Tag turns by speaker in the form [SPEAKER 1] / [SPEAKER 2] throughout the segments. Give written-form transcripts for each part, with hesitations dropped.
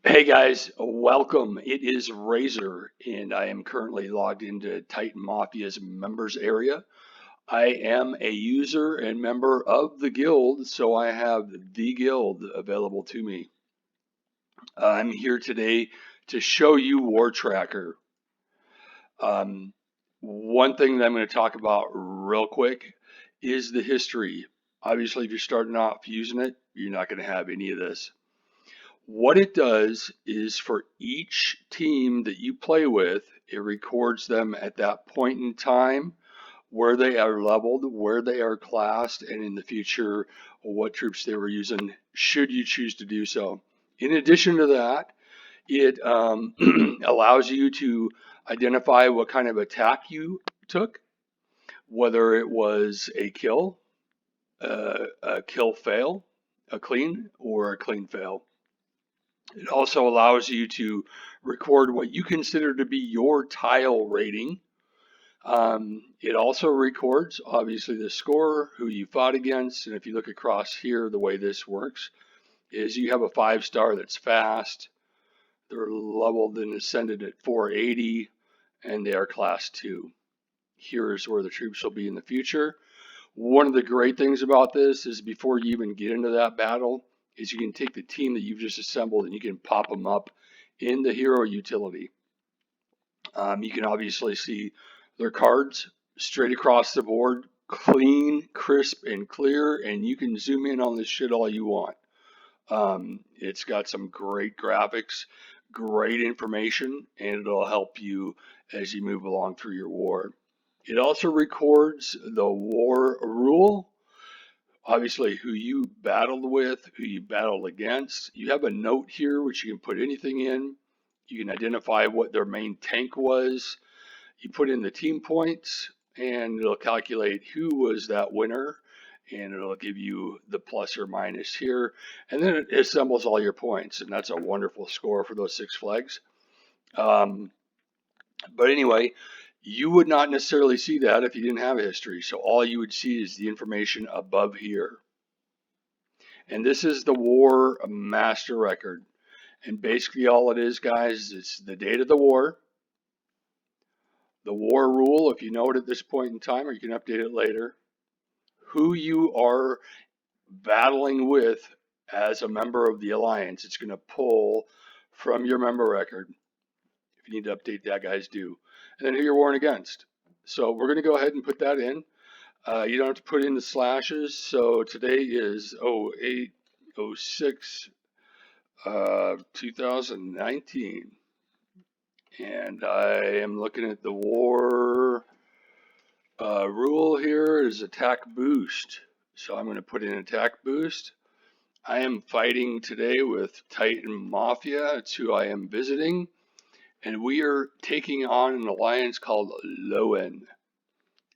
[SPEAKER 1] Hey guys, welcome. It is Razor, and I am currently logged into Titan Mafia's members area. I am a user and member of the guild, so I have the guild available to me. I'm here today to show you War Tracker. Um, One thing that I'm going to talk about real quick is the history. Obviously, if you're starting off using it, you're not going to have any of this. What it does is for each team that you play with, it records them at that point in time, where they are leveled, where they are classed, and in the future, what troops they were using, should you choose to do so. In addition to that, it allows you to identify what kind of attack you took, whether it was a kill fail, a clean, or a clean fail. It also allows you to record what you consider to be your tile rating. It also records, obviously, the score, who you fought against, and if you look across here, the way this works is you have a 5-star that's fast. They're leveled and ascended at 480, and they are class 2. Here's where the troops will be in the future. One of the great things about this is before you even get into that battle, is you can take the team that you've just assembled and you can pop them up in the hero utility. You can obviously see their cards straight across the board, clean, crisp, and clear, and you can zoom in on this shit all you want. It's got some great graphics, great information, and it'll help you as you move along through your war. It also records the war rule, obviously who you battled with, who you battled against. You have a note here which you can put anything in. You can identify what their main tank was. You put in the team points and it'll calculate who was that winner, and it'll give you the plus or minus here, and then it assembles all your points, and that's a wonderful score for those 6 flags. But anyway, you would not necessarily see that if you didn't have a history. So all you would see is the information above here. And this is the war master record. And basically all it is, guys, it's the date of the war rule, if you know it at this point in time, or you can update it later, who you are battling with as a member of the alliance. It's going to pull from your member record. If you need to update that, guys, do. And then who you're warring against. So we're going to go ahead and put that in. You don't have to put in the slashes. So today is 08/06 2019. And I am looking at the war rule here is attack boost. So I'm going to put in attack boost. I am fighting today with Titan Mafia. It's who I am visiting. And we are taking on an alliance called Lowen.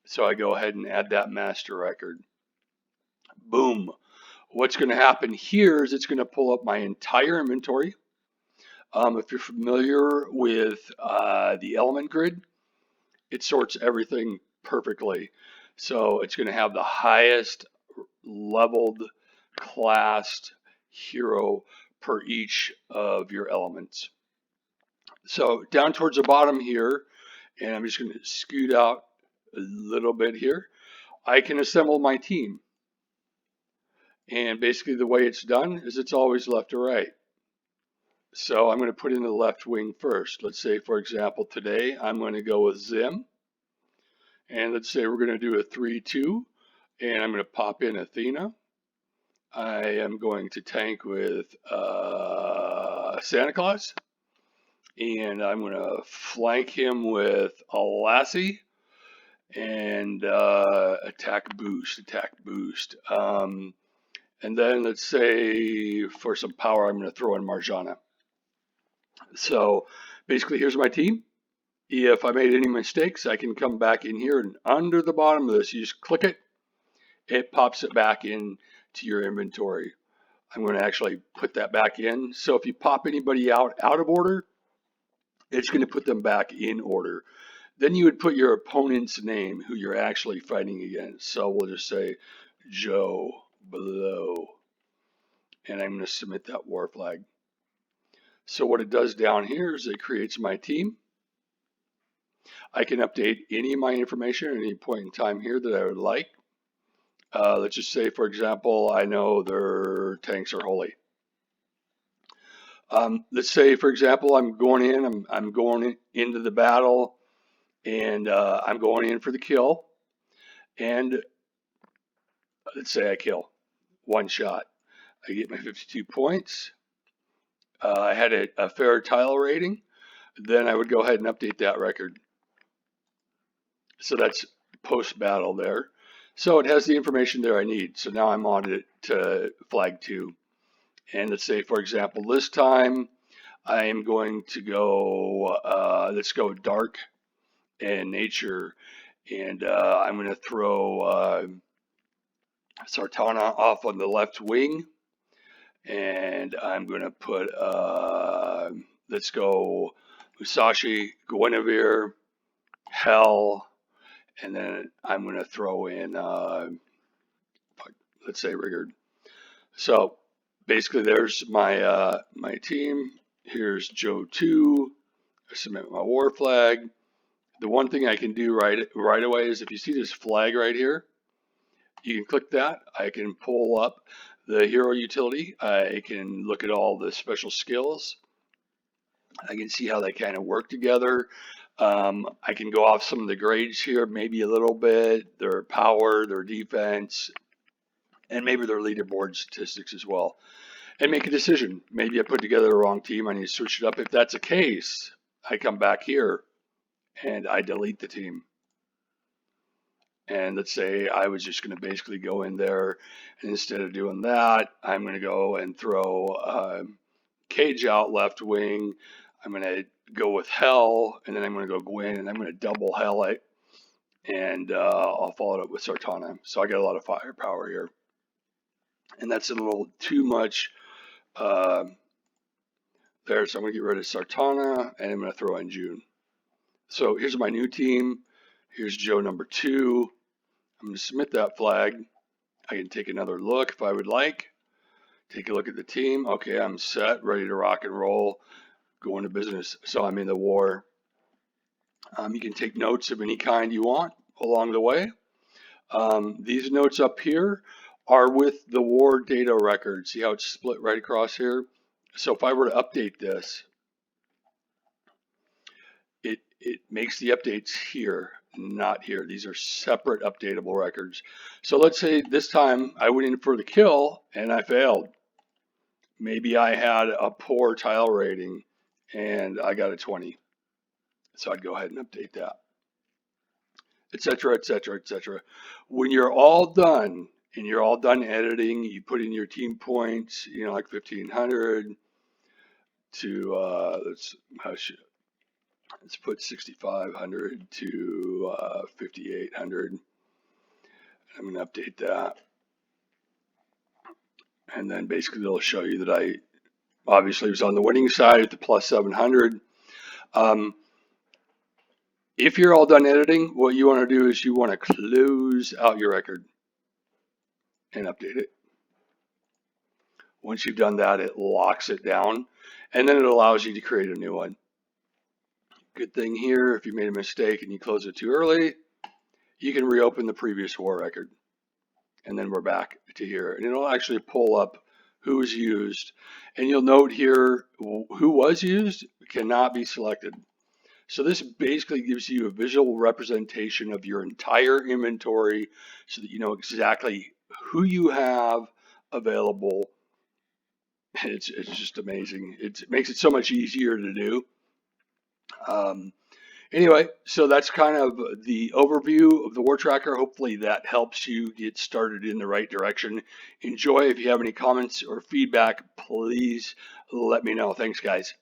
[SPEAKER 1] So I go ahead and add that master record. Boom. What's going to happen here is it's going to pull up my entire inventory. If you're familiar with the element grid, it sorts everything perfectly. So it's going to have the highest leveled, classed hero per each of your elements. So down towards the bottom here, and I'm just going to scoot out a little bit here, I can assemble my team. And basically the way it's done is it's always left to right. So I'm going to put in the left wing first. Let's say, for example, today I'm going to go with Zim. And let's say we're going to do a 3-2. And I'm going to pop in Athena. I am going to tank with Santa Claus. And I'm going to flank him with a Lassie. And attack boost. And then let's say for some power, I'm going to throw in Marjana. So basically, here's my team. If I made any mistakes, I can come back in here and under the bottom of this, you just click it. It pops it back in to your inventory. I'm going to actually put that back in. So if you pop anybody out of order, it's going to put them back in order. Then you would put your opponent's name, who you're actually fighting against. So we'll just say Joe below. And I'm going to submit that war flag. So what it does down here is it creates my team. I can update any of my information at any point in time here that I would like. Let's just say, for example, I know their tanks are holy. Let's say, for example, I'm going into the battle, and I'm going in for the kill. And let's say I kill one shot. I get my 52 points. I had a fair tile rating. Then I would go ahead and update that record. So that's post battle there. So it has the information there I need. So now I'm on it to flag 2. And let's say, for example, this time I am going to go, let's go dark and nature. And I'm going to throw Sartana off on the left wing. And I'm going to put, let's go Musashi, GuiLDWare, Hell, and then I'm going to throw in, let's say Rigard. So basically there's my my team. Here's Joe 2. I submit my war flag. The one thing I can do right away is if you see this flag right here, you can click that. I can pull up the hero utility. I can look at all the special skills. I can see how they kind of work together. I can go off some of the grades here, maybe a little bit, their power, their defense, and maybe their leaderboard statistics as well, and make a decision. Maybe I put together the wrong team. I need to switch it up. If that's the case, I come back here and I delete the team. And let's say I was just going to basically go in there, and instead of doing that, I'm going to go and throw Cage out left wing. I'm going to go with Hell, and then I'm going to go Gwyn, and I'm going to double Hell it, and I'll follow it up with Sartana. So I got a lot of firepower here. And that's a little too much there. So I'm going to get rid of Sartana, and I'm going to throw in June. So here's my new team. Here's Joe number 2. I'm going to submit that flag. I can take another look if I would like. Take a look at the team. Okay, I'm set, ready to rock and roll, go into business. So I'm in the war. You can take notes of any kind you want along the way. These notes up here are with the war data record. See how it's split right across here? So if I were to update this, it makes the updates here, not here. These are separate updatable records. So let's say this time I went in for the kill and I failed. Maybe I had a poor tile rating and I got a 20. So I'd go ahead and update that, etc., etc., etc. When you're all done and you're all done editing, you put in your team points, you know, like 1500 to let's put 6500 to 5800. I'm going to update that. And then basically they'll show you that I obviously was on the winning side at the plus 700. If you're all done editing, what you want to do is you want to close out your record and update it. Once you've done that, it locks it down, and then it allows you to create a new one. Good thing here, if you made a mistake and you close it too early, you can reopen the previous war record. And then we're back to here. And it'll actually pull up who was used. And you'll note here, who was used cannot be selected. So this basically gives you a visual representation of your entire inventory so that you know exactly who you have available. It's just amazing. It makes it so much easier to do. Anyway, so that's kind of the overview of the War Tracker. Hopefully that helps you get started in the right direction. Enjoy. If you have any comments or feedback, please let me know. Thanks, guys.